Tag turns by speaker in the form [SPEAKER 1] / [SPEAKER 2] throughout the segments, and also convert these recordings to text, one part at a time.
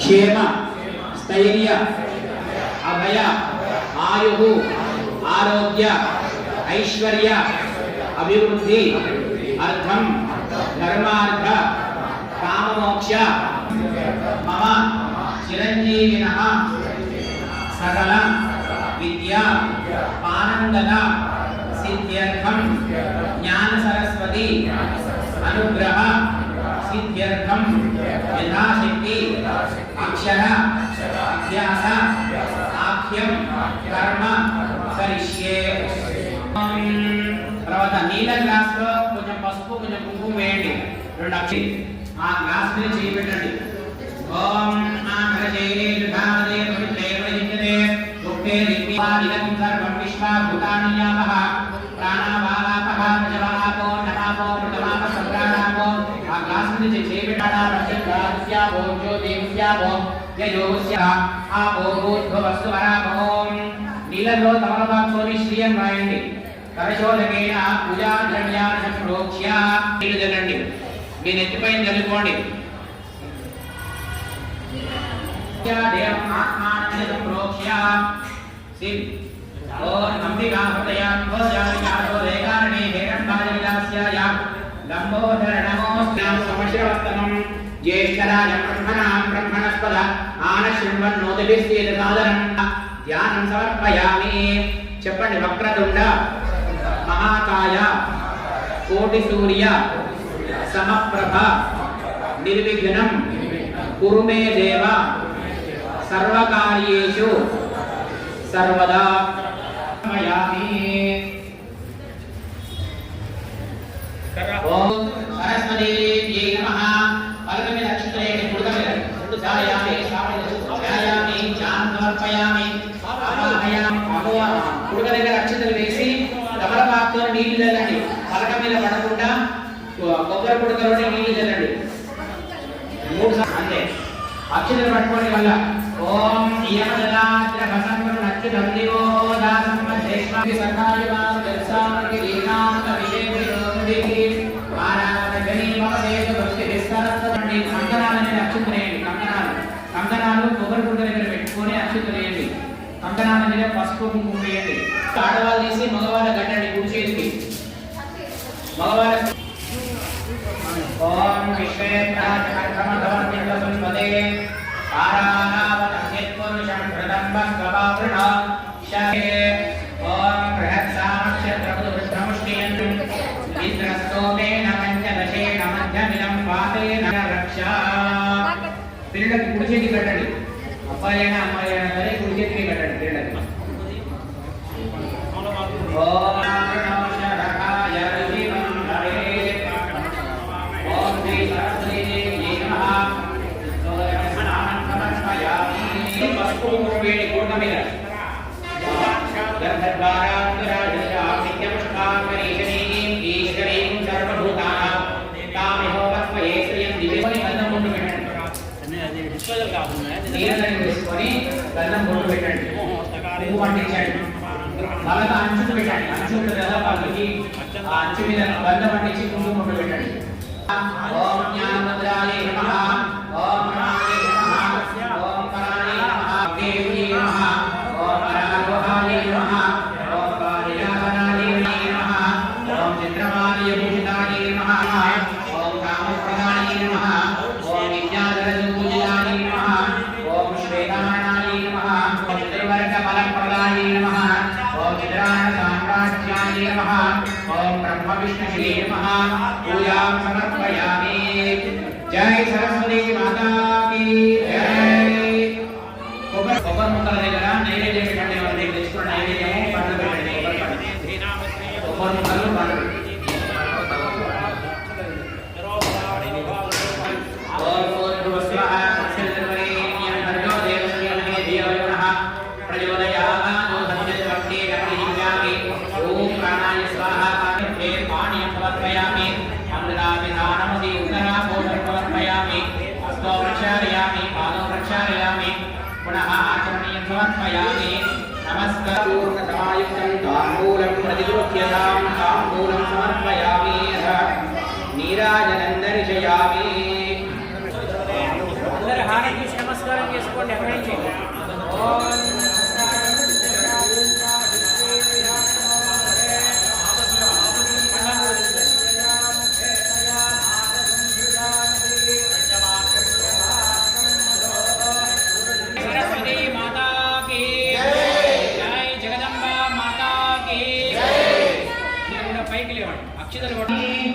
[SPEAKER 1] क्षेम स्थैर्य अभय आयु आरोग्य ऐश्वर्य अभिवृद्धि अर्थम धर्मार्थ काममोक्ष मम चिरंजीविनः सकल विद्या आनंदद सिद्ध्यर्थम ज्ञान सरस्वती अनुग्रह सिद्ध्यर्थम यथाशक्ति अक्षर अभ्यास आख्यम कर्म करिष्ये। తర్వాత నీల గ్లాస్ లో కొంచెం పసుపు కొంచెం కుంకుమ వేయండి, రెండు అక్షి ఆ గ్లాస్ మీద చేయి పెట్టండి. ఓం ఆకరజేనే యుధాదే పవిత్రే ప్రజితే రుక్తే దివ్యాదికం సర్వం విశ్వాభూతానియామః ప్రాణావాపః ప్రజవాపో నమాపో ప్రజవాప సంప్రాణాపో ఆ గ్లాస్ మీద చేయి పెట్టాడా. రక్షత్యావో జ్యోతిష్యావో యయోస్య ఆపో భూద్భవస్తు వరామోం. నీళ్ళలో తమలపాకుతోని శ్రీయం రాయండి. కరశోధకేన పూజా ద్రవ్యాన్ని ప్రోక్ష్య నీళ్ళు చల్లండి, మీ నెత్తిపైన చల్లుకోండి. దేవం ఆత్మానందం ప్రోక్ష్య సిద్ ఓం అంబికాపతయాం భోజాయాతో రేకారణే హేరంబాజ విలాస్యాయ లంబోదర నమోస్యాం సమశ్రవస్తనం జ్యేష్ఠరాజ బ్రహ్మణాం బ్రహ్మణస్పద ఆనశృణ్వన్నోదిభిస్సేద సాదరం ధ్యానం సమర్పయామి. చెప్పండి. వక్రతుండ महाकाय कोटि सूर्य समप्रभ निर्विघ्नं कुरु मे देव सर्वकार्येषु सर्वदा मयामि. ओम सरस्वती नमः. पलकमे नक्षत्रे कुडकमे ध्यायामि ध्यायामि चान्द्वर्पयामि आवाहयामि कुडक దగ్గర అక్షతలు వేసి తమలపాకుతో నీళ్లు చల్లండి. పలక మీద పడకుండా కొబ్బరి పుడకలోనే నీళ్లు చల్లండి. 3 సార్లు అంతే. అక్షతలు పట్టుకోండి. వల్ల ఓం యమదలాద్ర భసంగం నచ్చుతం దివో దాసమ్మదేశ్వరి సఖాయవాం దర్శామకి దీనాంత విజేంద్రోదికి ఆరాధన జని మమదేశ భక్తి విస్తరస్తమండి. కంకణాలని అక్షతలేయండి. కంకణాలు కొబ్బరి పుడక దగ్గర పెట్టుకొని అక్షతలేయండి. కంకణాల మీద పసుపు కుంకుమ వేయండి. ఆడవాళ్ళు తీసి మగవాళ్ళ గడ్డండి కుడి చేతికి. మగవాళ్ళ ఓం విశ్వేత్రాజమధమర్మిందసున్పదే ఆరాణావతంయత్పురుషం ప్రదంబస్కవావృణ శకే ఓం బృహత్సామక్షత్రముద్రముష్టియం ఇంద్రస్తోమేన పంచదశేన మధ్యమిదం పాతే ఉపయన అమయన ధరి కుడి చేతికి పెట్టండి తిరగండి. ఓం నమో శరకాయ రుచిరం హరే. ఓం శ్రీ సరస్వతీ దేవి నమః. స్నానం సమర్పయామి. పసుపు వేడి కోట మీద గంధద్వారాంతరాజస్యాం నిత్యపుష్పాంబరీషణీం ఈశ్వరీం సర్వభూతానాం తామిహో తస్మయే శ్రియం దివ్యమని గంధం బొట్టు పెట్టండి. నీళ్ళని వేసుకొని గంధం బొట్టు పెట్టండి. పువ్వు పండించండి. బాగా అంచుకు పెట్టండి. అంచు ఉంటుంది కదా వాళ్ళకి ఆ అంచు మీద గంధం పండించి కుంకుమ బొట్టు పెట్టండి. ఓం జ్ఞానముద్రాయ నమః. ఓం మహాయ నమః. ఓం పరాయ నమః. దేవి నమః. ఓం పరాగోహాయ నమః. ఓం పారిజాతనాయ నమః. ఓం చిత్రమాలయ భూషితాయ నమః. ఓం కామప్రదాయ నమః. ఓం విద్యాధరజూజాయ నమః. ఓం శ్వేతానాయ నమః. ఓం చతుర్వర్గ ఫలప్రదాయ నమః. ఓం చిత్రాణ సామ్రాజ్యాయ నమః. ఓం బ్రహ్మ విష్ణు శ్రీ నమః. పూజాం సమర్పయామి. జై సరస్వతి మాతా కీ జై. కొబ్బరి ముక్కల దగ్గర నైవేద్యం పెట్టండి. ఎవరి దగ్గర తెచ్చుకున్న నైవేద్యము పండ్లు పెట్టండి. కొబ్బరి ముక్కలు పండ్లు. ఓం భూర్భువస్వః తత్సవితుర్వరేణ్యం భర్గో దేవస్య ధియో యో నః ప్రచోదయాత్. ఓం ప్రాణాయ స్వాహా. పాణ్యం సమర్పయామి. అమృతాభిధానమసి ఉత్తరాభూతం సమర్పయామి. హస్తో ప్రక్షాళయామి. పాదో ప్రక్షాళయామి. పునః ఆచమనీయం సమర్పయామి. నమస్కారూర్ణసమాయుక్తం తాంబూలం ప్రతిగృహ్యతాం. తాంబూలం సమర్పయామి. నీరాజనం దర్శయామి. అందరూ హారతి తీసి నమస్కారం చేసుకోండి. ఎక్కడి నుంచి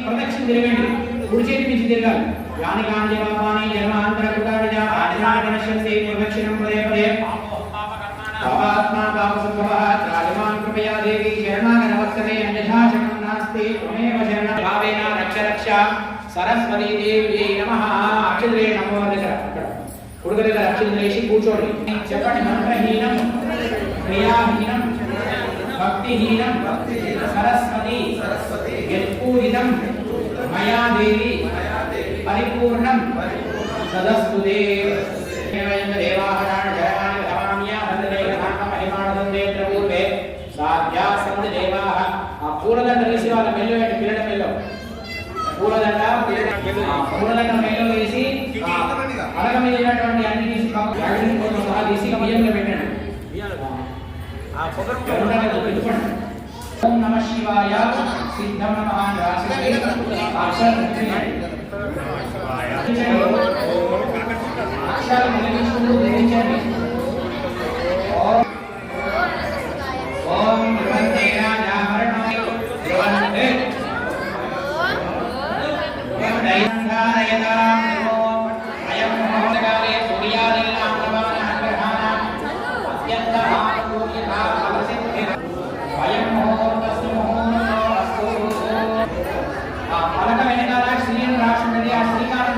[SPEAKER 1] ప్రదక్షిణ తిరగండి. కుడి చేతి నుంచి తిరగాలి. యాని కాని జవాబాని జన్మాంతర కృతానిజ ఆదినాగణశంసి ప్రదక్షిణం పదే పదే. పాపాత్మా పాపసంభవః రాజమాన్ కృపయా దేవి శరణాగతవత్సలే అన్యథా శరణం నాస్తి త్వమేవ శరణం భావేన రక్ష రక్ష. సరస్వతీ దేవి నమః. అక్షరే నమో దగ్గర కుడి దగ్గర అక్షరం వేసి కూర్చోండి. చెప్పండి. మంత్రహీనం క్రియాహీనం భక్తిహీనం సరస్వతి యత్పూజితం మయా దేవి పరిపూర్ణం సదస్తుతే. దేవాహరాణ జయాని భవామ్య వందనే ఘాత మహిమానందే పూర్వే సాధ్యా సంత దేవాః. ఆ పూలదండ వేసి వాళ్ళ మెల్లో పెట్టి పిల్లల మెల్లో పూలదండ మెల్లో వేసి అడగ మీద ఉన్నటువంటి అన్ని తీసి సహా తీసి బియ్యంలో పెట్టండి. ఓం నమః శివాయ. సిద్ధం నమః రాసి అక్షరం అక్షరం నిలిపించుకుంటూ ధరించండి. ఓం భగవంతేనాజామరణాయ భగవంతే దైవంధారయతాం ఓం అయం మహోదకాలే సూర్యాదీనాం నవానాం గ్రహాణాం అత్యంతః పూజితా భవసిద్ధి అయం మహోదస్సు మహోదతో అస్తు. ఆ పలక వెనకాల శ్రీని రాసున్నది. ఆ శ్రీకారం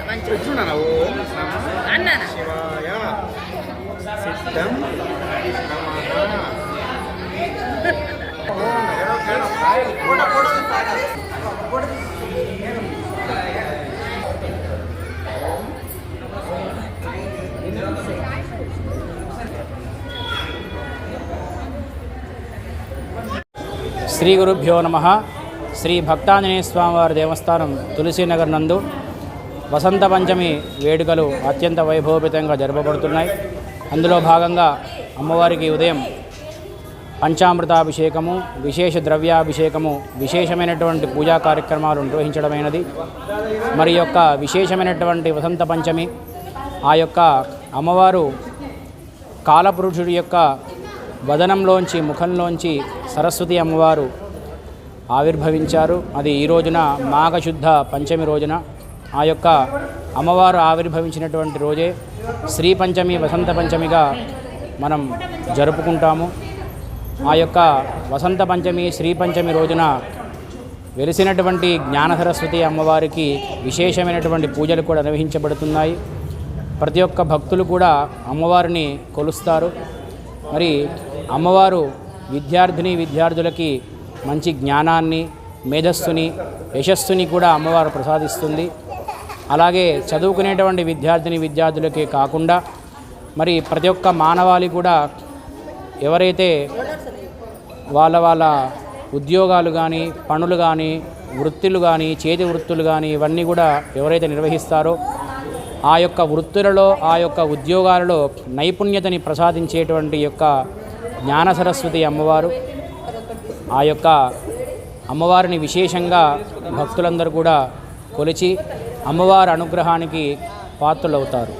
[SPEAKER 2] మంచిగా అన్నా శివాయ సిద్ధం
[SPEAKER 3] శ్రీ గురుభ్యో నమః. శ్రీ భక్తాంజనేయ స్వామివారి దేవస్థానం తులసీనగర్ నందు వసంత పంచమి వేడుకలు అత్యంత వైభవపేతంగా జరపబడుతున్నాయి. అందులో భాగంగా అమ్మవారికి ఉదయం పంచామృతాభిషేకము, విశేష ద్రవ్యాభిషేకము, విశేషమైనటువంటి పూజా కార్యక్రమాలు నిర్వహించడమైనది. మరి యొక్క విశేషమైనటువంటి వసంత పంచమి ఆ యొక్క అమ్మవారు కాలపురుషుడి యొక్క వదనంలోంచి ముఖంలోంచి సరస్వతి అమ్మవారు ఆవిర్భవించారు. అది ఈ రోజున మాఘశుద్ధ పంచమి రోజున ఆ యొక్క అమ్మవారు ఆవిర్భవించినటువంటి రోజే శ్రీ పంచమి వసంత పంచమిగా మనం జరుపుకుంటాము. ఆ యొక్క వసంత పంచమి శ్రీ పంచమి రోజున వెలిసినటువంటి జ్ఞాన సరస్వతి అమ్మవారికి విశేషమైనటువంటి పూజలు కూడా నిర్వహించబడుతున్నాయి. ప్రతి ఒక్క భక్తులు కూడా అమ్మవారిని కొలుస్తారు. మరి అమ్మవారు విద్యార్థులకి మంచి జ్ఞానాన్ని, మేధస్సుని, యశస్సుని కూడా అమ్మవారు ప్రసాదిస్తుంది. అలాగే చదువుకునేటువంటి విద్యార్థులకే కాకుండా మరి ప్రతి ఒక్క మానవాళి కూడా ఎవరైతే వాళ్ళ ఉద్యోగాలు కానీ, పనులు కానీ, వృత్తులు కానీ, చేతి వృత్తులు కానీ ఇవన్నీ కూడా ఎవరైతే నిర్వహిస్తారో ఆ యొక్క వృత్తులలో, ఆ యొక్క ఉద్యోగాలలో నైపుణ్యతని ప్రసాదించేటువంటి యొక్క జ్ఞాన సరస్వతి అమ్మవారు. ఆ యొక్క అమ్మవారిని విశేషంగా భక్తులందరూ కూడా కొలిచి అమ్మవారి అనుగ్రహానికి పాత్రులవుతారు.